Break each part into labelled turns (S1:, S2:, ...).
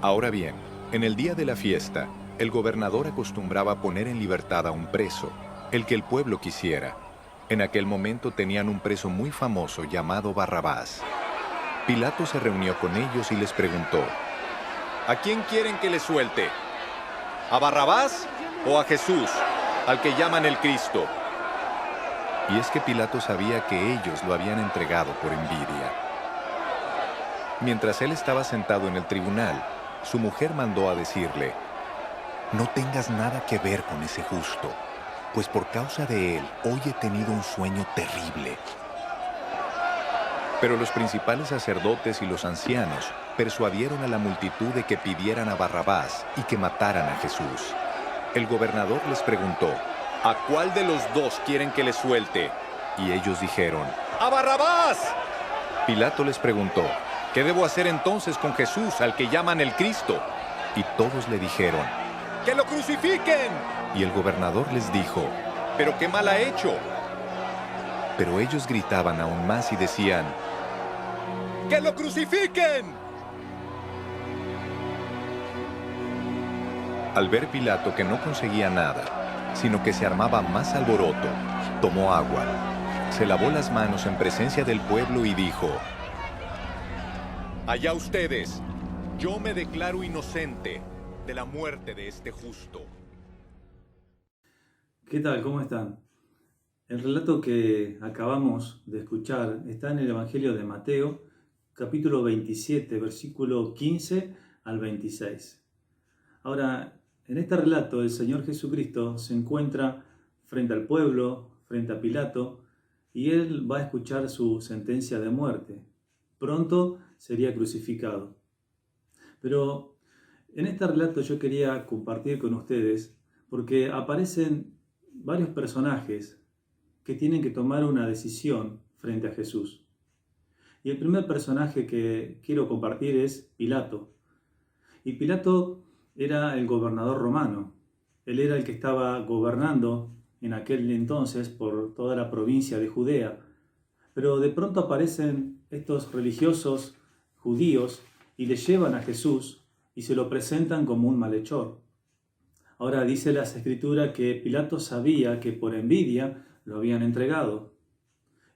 S1: Ahora bien, en el día de la fiesta, el gobernador acostumbraba poner en libertad a un preso, el que el pueblo quisiera. En aquel momento tenían un preso muy famoso llamado Barrabás. Pilato se reunió con ellos y les preguntó: ¿a quién quieren que le suelte? ¿A Barrabás o a Jesús, al que llaman el Cristo? Y es que Pilato sabía que ellos lo habían entregado por envidia. Mientras él estaba sentado en el tribunal, su mujer mandó a decirle: no tengas nada que ver con ese justo, pues por causa de él hoy he tenido un sueño terrible. Pero los principales sacerdotes y los ancianos persuadieron a la multitud de que pidieran a Barrabás y que mataran a Jesús. El gobernador les preguntó: ¿a cuál de los dos quieren que le suelte? Y ellos dijeron: ¡a Barrabás! Pilato les preguntó: ¿qué debo hacer entonces con Jesús, al que llaman el Cristo? Y todos le dijeron: ¡que lo crucifiquen! Y el gobernador les dijo: ¿pero qué mal ha hecho? Pero ellos gritaban aún más y decían: ¡que lo crucifiquen! Al ver Pilato que no conseguía nada, sino que se armaba más alboroto, tomó agua, se lavó las manos en presencia del pueblo y dijo: allá ustedes, yo me declaro inocente de la muerte de este justo.
S2: ¿Qué tal? ¿Cómo están? El relato que acabamos de escuchar está en el Evangelio de Mateo, capítulo 27, versículo 15 al 26. Ahora, en este relato el Señor Jesucristo se encuentra frente al pueblo, frente a Pilato, y él va a escuchar su sentencia de muerte. Pronto sería crucificado. Pero en este relato yo quería compartir con ustedes, porque aparecen varios personajes que tienen que tomar una decisión frente a Jesús. Y el primer personaje que quiero compartir es Pilato. Y Pilato era el gobernador romano. Él era el que estaba gobernando en aquel entonces por toda la provincia de Judea. Pero de pronto aparecen estos religiosos judíos y le llevan a Jesús y se lo presentan como un malhechor. Ahora dice las Escrituras que Pilato sabía que por envidia lo habían entregado.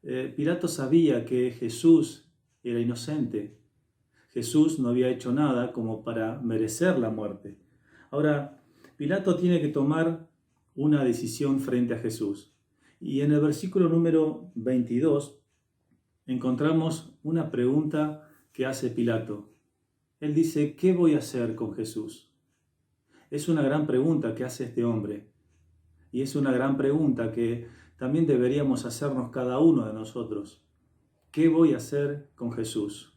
S2: Pilato sabía que Jesús era inocente. Jesús no había hecho nada como para merecer la muerte. Ahora, Pilato tiene que tomar una decisión frente a Jesús. Y en el versículo número 22 encontramos una pregunta que hace Pilato. Él dice: ¿qué voy a hacer con Jesús? Es una gran pregunta que hace este hombre. Y es una gran pregunta que también deberíamos hacernos cada uno de nosotros. ¿Qué voy a hacer con Jesús?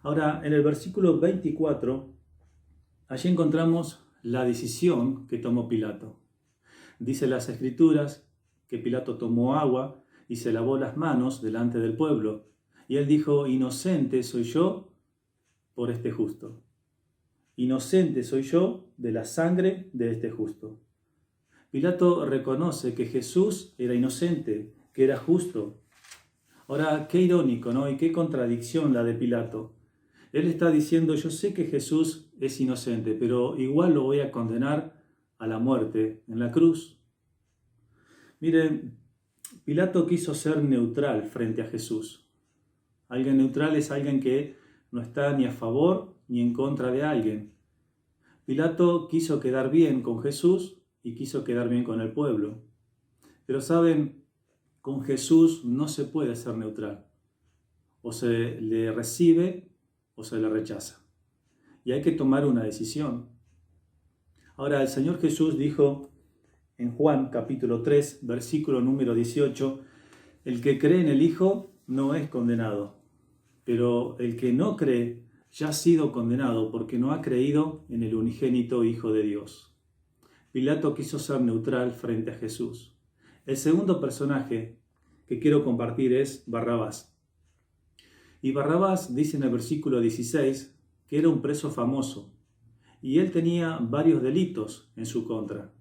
S2: Ahora, en el versículo 24, allí encontramos la decisión que tomó Pilato. Dice las Escrituras que Pilato tomó agua y se lavó las manos delante del pueblo. Y él dijo: inocente soy yo por este justo. Inocente soy yo de la sangre de este justo. Pilato reconoce que Jesús era inocente, que era justo. Ahora, qué irónico, ¿no? Y qué contradicción la de Pilato. Él está diciendo: yo sé que Jesús es inocente, pero igual lo voy a condenar a la muerte en la cruz. Miren, Pilato quiso ser neutral frente a Jesús. Alguien neutral es alguien que no está ni a favor ni en contra de alguien. Pilato quiso quedar bien con Jesús y quiso quedar bien con el pueblo. Pero saben, con Jesús no se puede ser neutral. O se le recibe o se le rechaza. Y hay que tomar una decisión. Ahora, el Señor Jesús dijo en Juan capítulo 3, versículo número 18, el que cree en el Hijo no es condenado, pero el que no cree ya ha sido condenado porque no ha creído en el unigénito Hijo de Dios. Pilato quiso ser neutral frente a Jesús. El segundo personaje que quiero compartir es Barrabás. Y Barrabás dice en el versículo 16 que era un preso famoso y él tenía varios delitos en su contra.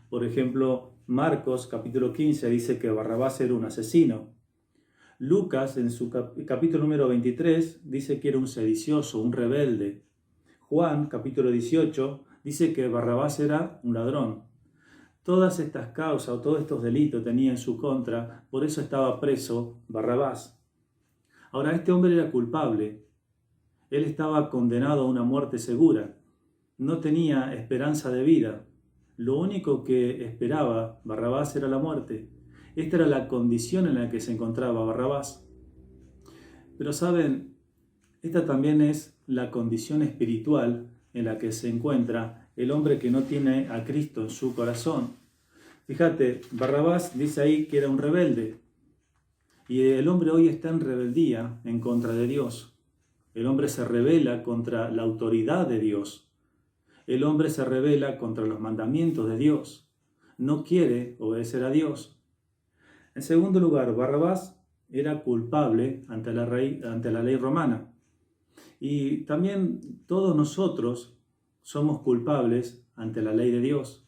S2: Por ejemplo, Marcos capítulo 15 dice que Barrabás era un asesino. Lucas en su capítulo número 23 dice que era un sedicioso, un rebelde. Juan, capítulo 18, dice que Barrabás era un ladrón. Todas estas causas o todos estos delitos tenía en su contra, por eso estaba preso Barrabás. Ahora, este hombre era culpable. Él estaba condenado a una muerte segura. No tenía esperanza de vida. Lo único que esperaba Barrabás era la muerte. Esta era la condición en la que se encontraba Barrabás. Pero saben, esta también es la condición espiritual en la que se encuentra el hombre que no tiene a Cristo en su corazón. Fíjate, Barrabás dice ahí que era un rebelde. Y el hombre hoy está en rebeldía en contra de Dios. El hombre se rebela contra la autoridad de Dios. El hombre se rebela contra los mandamientos de Dios. No quiere obedecer a Dios. En segundo lugar, Barrabás era culpable ante la ley romana. Y también todos nosotros somos culpables ante la ley de Dios.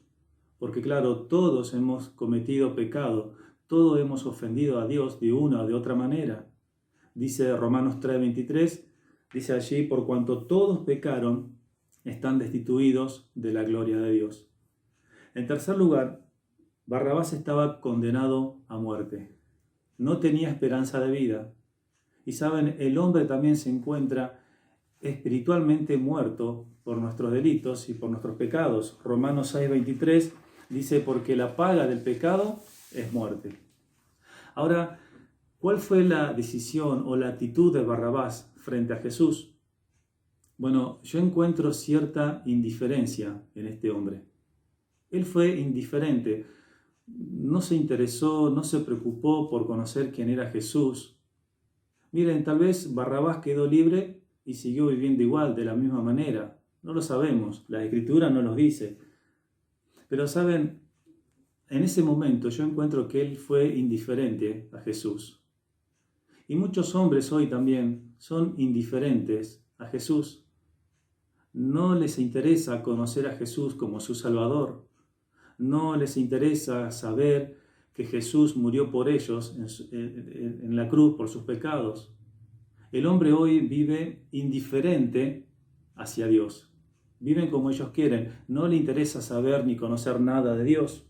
S2: Porque claro, todos hemos cometido pecado, todos hemos ofendido a Dios de una o de otra manera. Dice Romanos 3:23, dice allí, por cuanto todos pecaron, están destituidos de la gloria de Dios. En tercer lugar, Barrabás estaba condenado a muerte. No tenía esperanza de vida. Y saben, el hombre también se encuentra espiritualmente muerto por nuestros delitos y por nuestros pecados. Romanos 6:23 dice, porque la paga del pecado es muerte. Ahora, ¿cuál fue la decisión o la actitud de Barrabás frente a Jesús? Bueno, yo encuentro cierta indiferencia en este hombre. Él fue indiferente. No se interesó, no se preocupó por conocer quién era Jesús. Miren, tal vez Barrabás quedó libre y siguió viviendo igual, de la misma manera. No lo sabemos, la Escritura no nos dice. Pero saben, en ese momento yo encuentro que él fue indiferente a Jesús. Y muchos hombres hoy también son indiferentes a Jesús. No les interesa conocer a Jesús como su Salvador. No les interesa saber que Jesús murió por ellos en la cruz por sus pecados. El hombre hoy vive indiferente hacia Dios. Viven como ellos quieren. No le interesa saber ni conocer nada de Dios.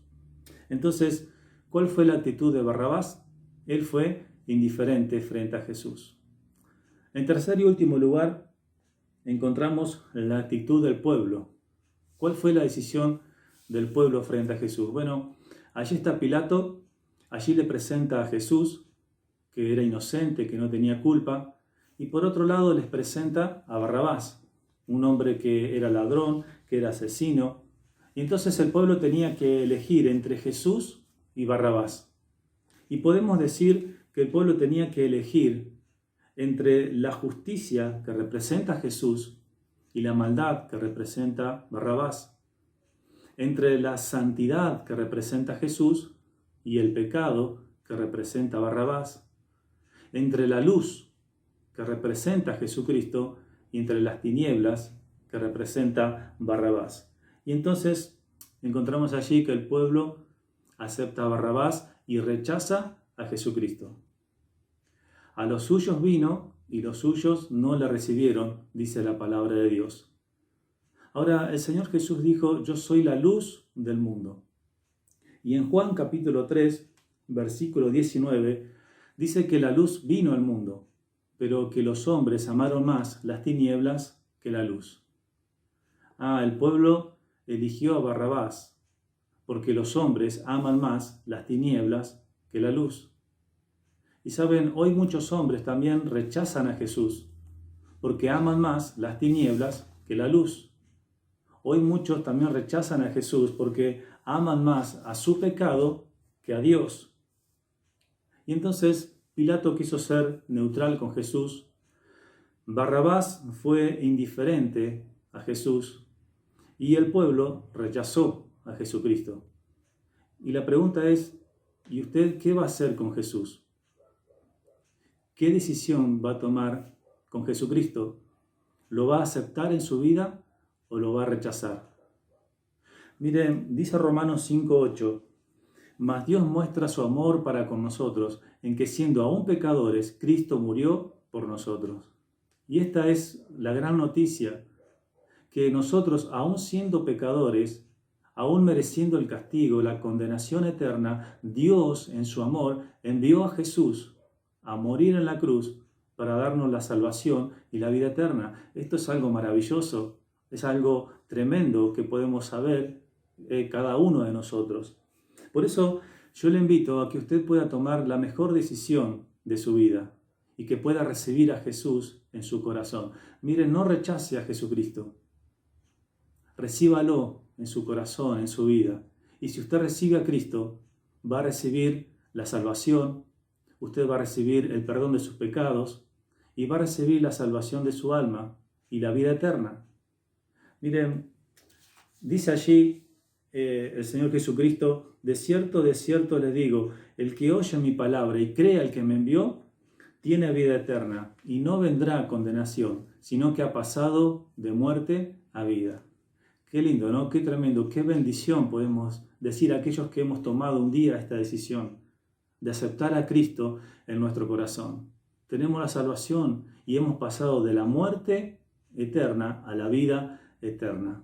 S2: Entonces, ¿cuál fue la actitud de Barrabás? Él fue indiferente frente a Jesús. En tercer y último lugar, encontramos la actitud del pueblo. ¿Cuál fue la decisión del pueblo frente a Jesús? Bueno, allí está Pilato, allí le presenta a Jesús, que era inocente, que no tenía culpa, y por otro lado les presenta a Barrabás, un hombre que era ladrón, que era asesino, y entonces el pueblo tenía que elegir entre Jesús y Barrabás. Y podemos decir que el pueblo tenía que elegir entre la justicia que representa a Jesús y la maldad que representa Barrabás, entre la santidad que representa a Jesús y el pecado que representa a Barrabás, entre la luz que representa a Jesucristo y entre las tinieblas que representa Barrabás. Y entonces encontramos allí que el pueblo acepta a Barrabás y rechaza a Jesucristo. A los suyos vino y los suyos no le recibieron, dice la palabra de Dios. Ahora, el Señor Jesús dijo, yo soy la luz del mundo. Y en Juan capítulo 3, versículo 19, dice que la luz vino al mundo, pero que los hombres amaron más las tinieblas que la luz. El pueblo eligió a Barrabás, porque los hombres aman más las tinieblas que la luz. Y saben, hoy muchos hombres también rechazan a Jesús, porque aman más las tinieblas que la luz. Hoy muchos también rechazan a Jesús porque aman más a su pecado que a Dios. Y entonces Pilato quiso ser neutral con Jesús. Barrabás fue indiferente a Jesús y el pueblo rechazó a Jesucristo. Y la pregunta es, ¿y usted qué va a hacer con Jesús? ¿Qué decisión va a tomar con Jesucristo? ¿Lo va a aceptar en su vida o lo va a rechazar? Miren, dice Romanos 5:8, mas Dios muestra su amor para con nosotros, en que siendo aún pecadores, Cristo murió por nosotros. Y esta es la gran noticia, que nosotros, aún siendo pecadores, aún mereciendo el castigo, la condenación eterna, Dios en su amor envió a Jesús a morir en la cruz para darnos la salvación y la vida eterna. Esto es algo maravilloso, es algo tremendo que podemos saber cada uno de nosotros. Por eso yo le invito a que usted pueda tomar la mejor decisión de su vida y que pueda recibir a Jesús en su corazón. Mire, no rechace a Jesucristo. Recíbalo en su corazón, en su vida. Y si usted recibe a Cristo, va a recibir la salvación, usted va a recibir el perdón de sus pecados y va a recibir la salvación de su alma y la vida eterna. Miren, dice allí el Señor Jesucristo: de cierto les digo, el que oye mi palabra y cree al que me envió, tiene vida eterna y no vendrá a condenación, sino que ha pasado de muerte a vida. Qué lindo, ¿no? Qué tremendo, qué bendición podemos decir a aquellos que hemos tomado un día esta decisión de aceptar a Cristo en nuestro corazón. Tenemos la salvación y hemos pasado de la muerte eterna a la vida eterna.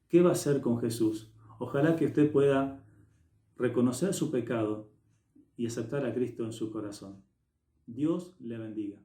S2: ¿Qué va a hacer con Jesús? Ojalá que usted pueda reconocer su pecado y aceptar a Cristo en su corazón. Dios le bendiga.